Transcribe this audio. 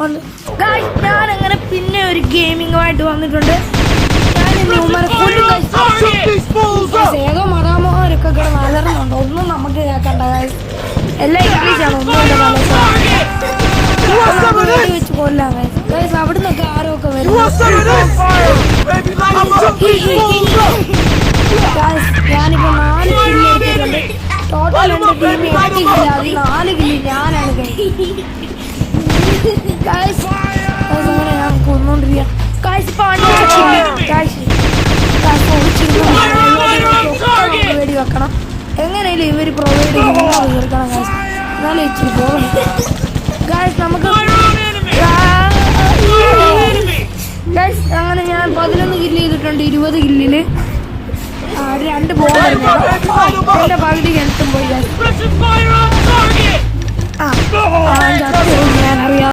ഞാൻ അങ്ങനെ പിന്നെ ഒരു ഗെയിമിങ്ങുമായിട്ട് വന്നിട്ടുണ്ട്. ഞാൻ ഏതോ മതാമോരൊക്കെ ഇവിടെ വളർന്നുണ്ട്. ഒന്നും നമുക്ക് കേൾക്കണ്ട. എല്ലാം ഇംഗ്ലീഷാണ്. ഒന്നും വെച്ച് കൊല്ലാം. അവിടുന്നൊക്കെ ആരോ ഒക്കെ വരും. ഞാനിപ്പോ 4 കില്ല് എടുത്തിട്ടുണ്ട്. ടോട്ടൽ എന്റെ ടീം 8 കില്ല. അത് 4 കില്ല് ഞാനാണ് അങ്ങനെ ഞാൻ കൊന്നോണ്ടിരിക്കുക. വെടി വെക്കണം. എങ്ങനെയാലും ഇവര് പ്രൊവൈഡ് തീർക്കണം. എന്നാലും ഇച്ചിരി പോകും. നമുക്ക് അങ്ങനെ ഞാൻ 11 കില്ല് ചെയ്തിട്ടുണ്ട്. 20 കില്ലില് 2 ബോൾ എന്റെ പകുതി കിണറ്റും പോയി. ഞാൻ അറിയാം.